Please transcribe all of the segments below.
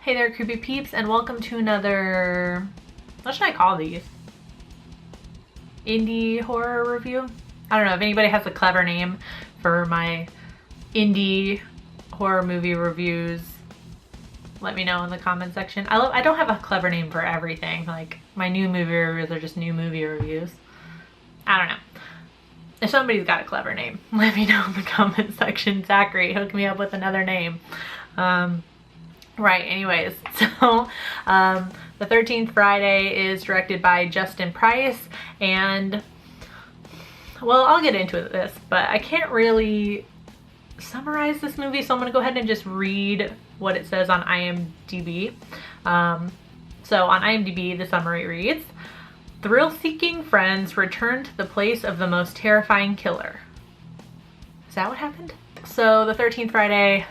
Hey there, creepy peeps, and welcome to another, what should I call these? Indie horror review? I don't know if anybody has a clever name for my indie horror movie reviews. Let me know in the comment section. I don't have a clever name for everything. Like, my new movie reviews are just new movie reviews. I don't know. If somebody's got a clever name, let me know in the comment section. Zachary, hook me up with another name. Right, anyways, so the 13th Friday is directed by Justin Price, and well, I'll get into this, but I can't really summarize this movie, so I'm gonna go ahead and just read what it says on IMDb. So on IMDb, the summary reads, "Thrill-seeking friends return to the place of the most terrifying killer." Is that what happened? So the 13th Friday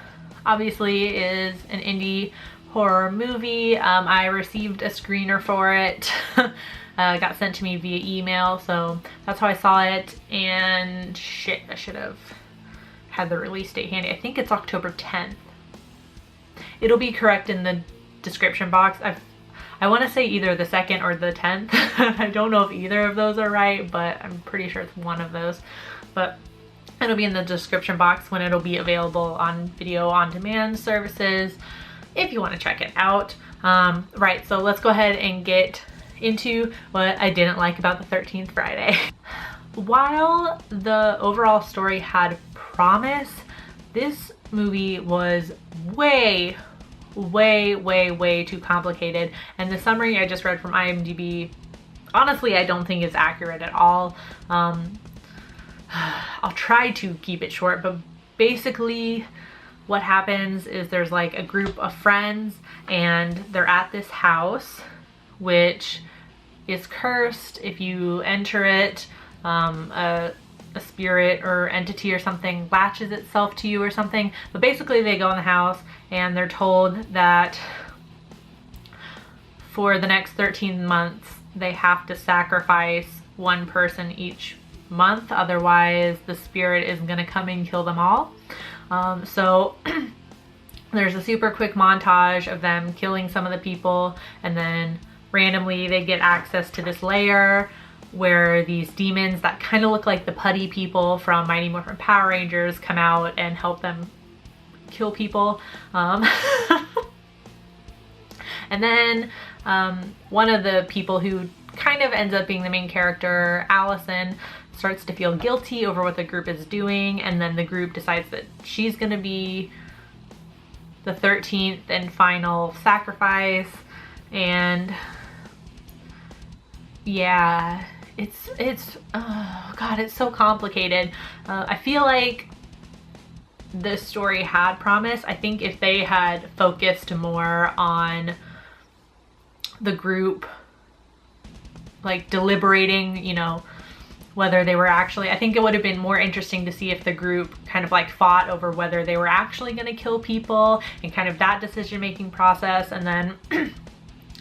obviously is an indie horror movie. I received a screener for it. Got sent to me via email, so that's how I saw it. And shit, I should have had the release date handy. I think it's October 10th. It'll be correct in the description box. I want to say either the 2nd or the 10th. I don't know if either of those are right, but I'm pretty sure it's one of those. But it'll be in the description box when it'll be available on video on demand services if you want to check it out. Right, so let's go ahead and get into what I didn't like about the 13th Friday. While the overall story had promise, this movie was way too complicated, and the summary I just read from IMDb, honestly, I don't think is accurate at all. I'll try to keep it short, but basically what happens is there's like a group of friends and they're at this house which is cursed. If you enter it, a spirit or entity or something latches itself to you or something. But basically they go in the house and they're told that for the next 13 months they have to sacrifice one person each month, otherwise the spirit is gonna come and kill them all. So there's a super quick montage of them killing some of the people, and then randomly they get access to this lair where these demons that kind of look like the putty people from Mighty Morphin Power Rangers come out and help them kill people. And then one of the people who kind of ends up being the main character, Allison, starts to feel guilty over what the group is doing, and then the group decides that she's gonna be the 13th and final sacrifice. And yeah, it's oh god, it's so complicated. I feel like the story had promise. I think if they had focused more on the group like deliberating, you know, whether they were actually, I think it would have been more interesting to see if the group kind of like fought over whether they were actually going to kill people and kind of that decision making process, and then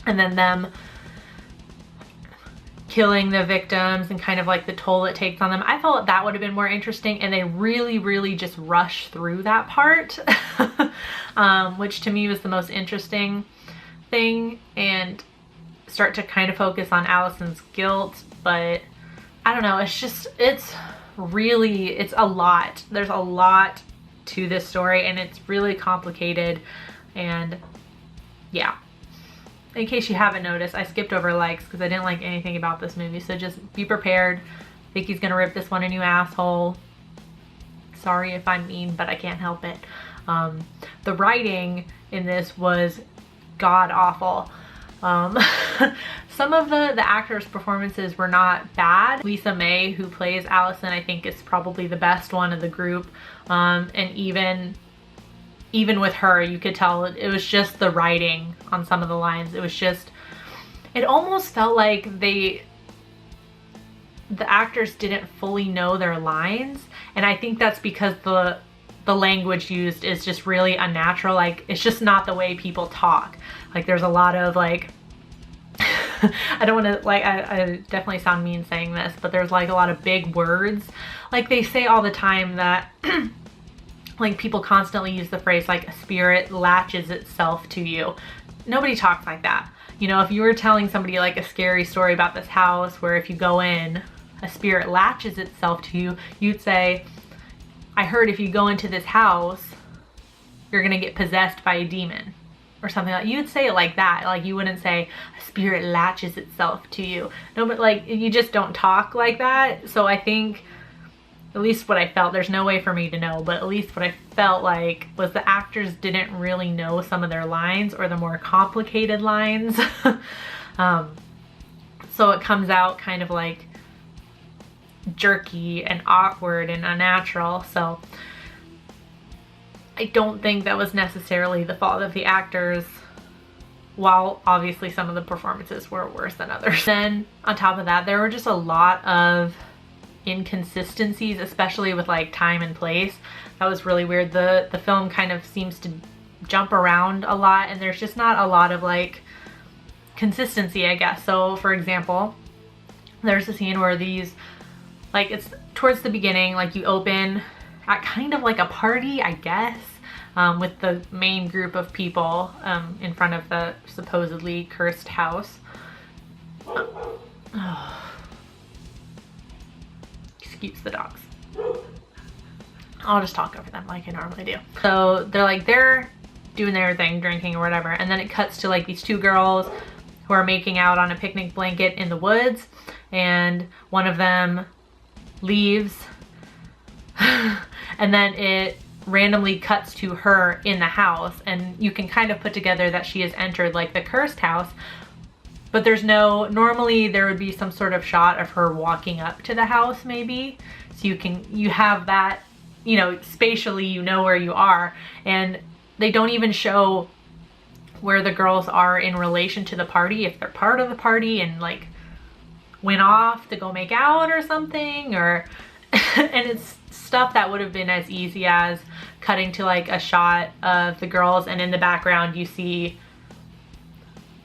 and then them killing the victims and kind of like the toll it takes on them. I felt that would have been more interesting, and they really just rushed through that part, which to me was the most interesting thing, and start to kind of focus on Allison's guilt. But I don't know, it's a lot. There's a lot to this story, and it's really complicated. And yeah, in case you haven't noticed, I skipped over likes because I didn't like anything about this movie, so just be prepared. Vicky's gonna rip this one a new asshole. Sorry if I'm mean, but I can't help it. The writing in this was god awful. Some of the actors' performances were not bad. Lisa May, who plays Allison, I think is probably the best one of the group. And even with her, you could tell it was just the writing on some of the lines. It was just, it almost felt like the actors didn't fully know their lines. And I think that's because the language used is just really unnatural. Like, it's just not the way people talk. Like, there's a lot of like, I don't want to, like, I definitely sound mean saying this, but there's like a lot of big words. Like, they say all the time that like people constantly use the phrase like a spirit latches itself to you. Nobody talks like that. You know, if you were telling somebody like a scary story about this house where if you go in, a spirit latches itself to you, you'd say, I heard if you go into this house, you're gonna get possessed by a demon or something like that. You'd say it like that. Like you wouldn't say a spirit latches itself to you. No, but like you just don't talk like that. So I think, at least what I felt, there's no way for me to know, but at least what I felt like was the actors didn't really know some of their lines or the more complicated lines. So it comes out kind of like jerky and awkward and unnatural. So I don't think that was necessarily the fault of the actors, while obviously some of the performances were worse than others. Then on top of that, there were just a lot of inconsistencies, especially with like time and place. That was really weird. The film kind of seems to jump around a lot, and there's just not a lot of like consistency, I guess. So for example, there's a scene where these, like it's towards the beginning, like you open at kind of like a party, I guess, with the main group of people in front of the supposedly cursed house. Excuse the dogs. I'll just talk over them like I normally do. So they're doing their thing, drinking or whatever, and then it cuts to like these two girls who are making out on a picnic blanket in the woods, and one of them leaves and then it randomly cuts to her in the house, and you can kind of put together that she has entered like the cursed house, but there's no, normally there would be some sort of shot of her walking up to the house maybe, so you have that, you know, spatially you know where you are, and they don't even show where the girls are in relation to the party, if they're part of the party and like went off to go make out or something, or and it's stuff that would have been as easy as cutting to like a shot of the girls, and in the background you see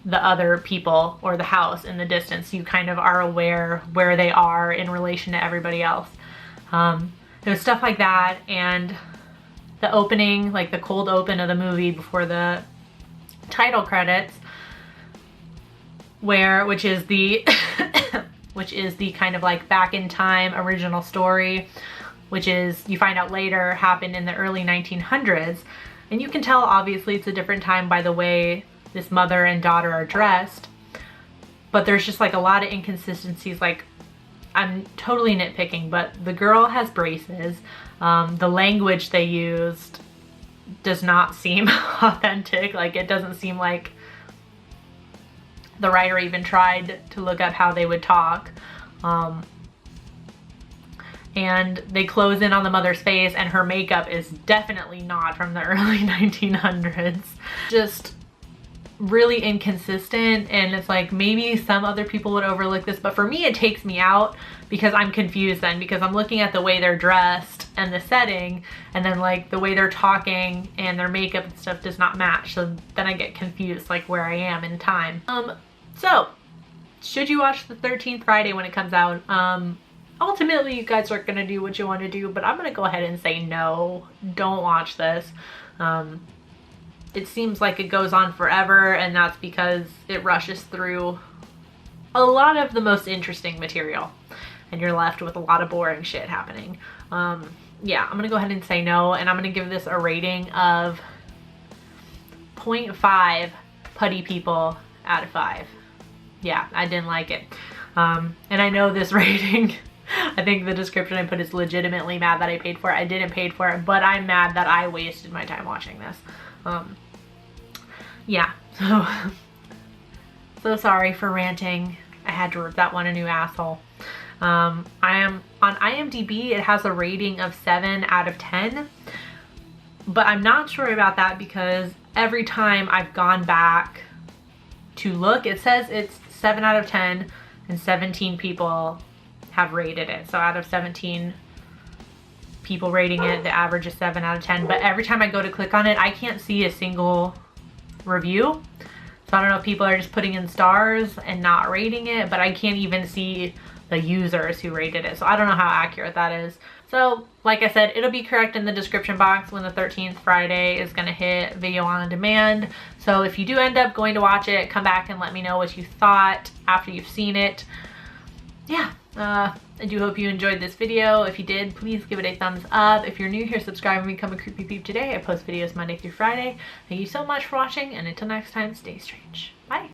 the other people or the house in the distance. You kind of are aware where they are in relation to everybody else. There was stuff like that, and the opening, like the cold open of the movie before the title credits, which is the which is the kind of like back in time original story, which is, you find out later, happened in the early 1900s. And you can tell obviously it's a different time by the way this mother and daughter are dressed, but there's just like a lot of inconsistencies. Like, I'm totally nitpicking, but the girl has braces. The language they used does not seem authentic. Like, it doesn't seem like the writer even tried to look up how they would talk. And they close in on the mother's face, and her makeup is definitely not from the early 1900s. Just really inconsistent, and it's like maybe some other people would overlook this, but for me it takes me out because I'm confused then, because I'm looking at the way they're dressed and the setting, and then like the way they're talking and their makeup and stuff does not match, so then I get confused like where I am in time. So should you watch the 13th Friday when it comes out? Ultimately you guys are gonna do what you want to do, but I'm gonna go ahead and say no, don't watch this. It seems like it goes on forever, and that's because it rushes through a lot of the most interesting material and you're left with a lot of boring shit happening. Yeah, I'm gonna go ahead and say no, and I'm gonna give this a rating of 0.5 putty people out of 5. Yeah, I didn't like it. And I know this rating, I think the description I put is legitimately mad that I paid for it. I didn't pay for it, but I'm mad that I wasted my time watching this. Yeah, so sorry for ranting. I had to rip that one a new asshole. I am on IMDb, it has a rating of 7 out of 10, but I'm not sure about that because every time I've gone back to look, it says it's 7 out of 10 and 17 people have rated it. So out of 17 people rating it, the average is 7 out of 10. But every time I go to click on it, I can't see a single review. So I don't know if people are just putting in stars and not rating it, but I can't even see the users who rated it. So I don't know how accurate that is. So like I said, it'll be correct in the description box when the 13th Friday is gonna hit video on demand. So if you do end up going to watch it, come back and let me know what you thought after you've seen it. Yeah, I do hope you enjoyed this video. If you did, please give it a thumbs up. If you're new here, subscribe and become a creepy peep today. I post videos Monday through Friday. Thank you so much for watching, and until next time, stay strange. Bye.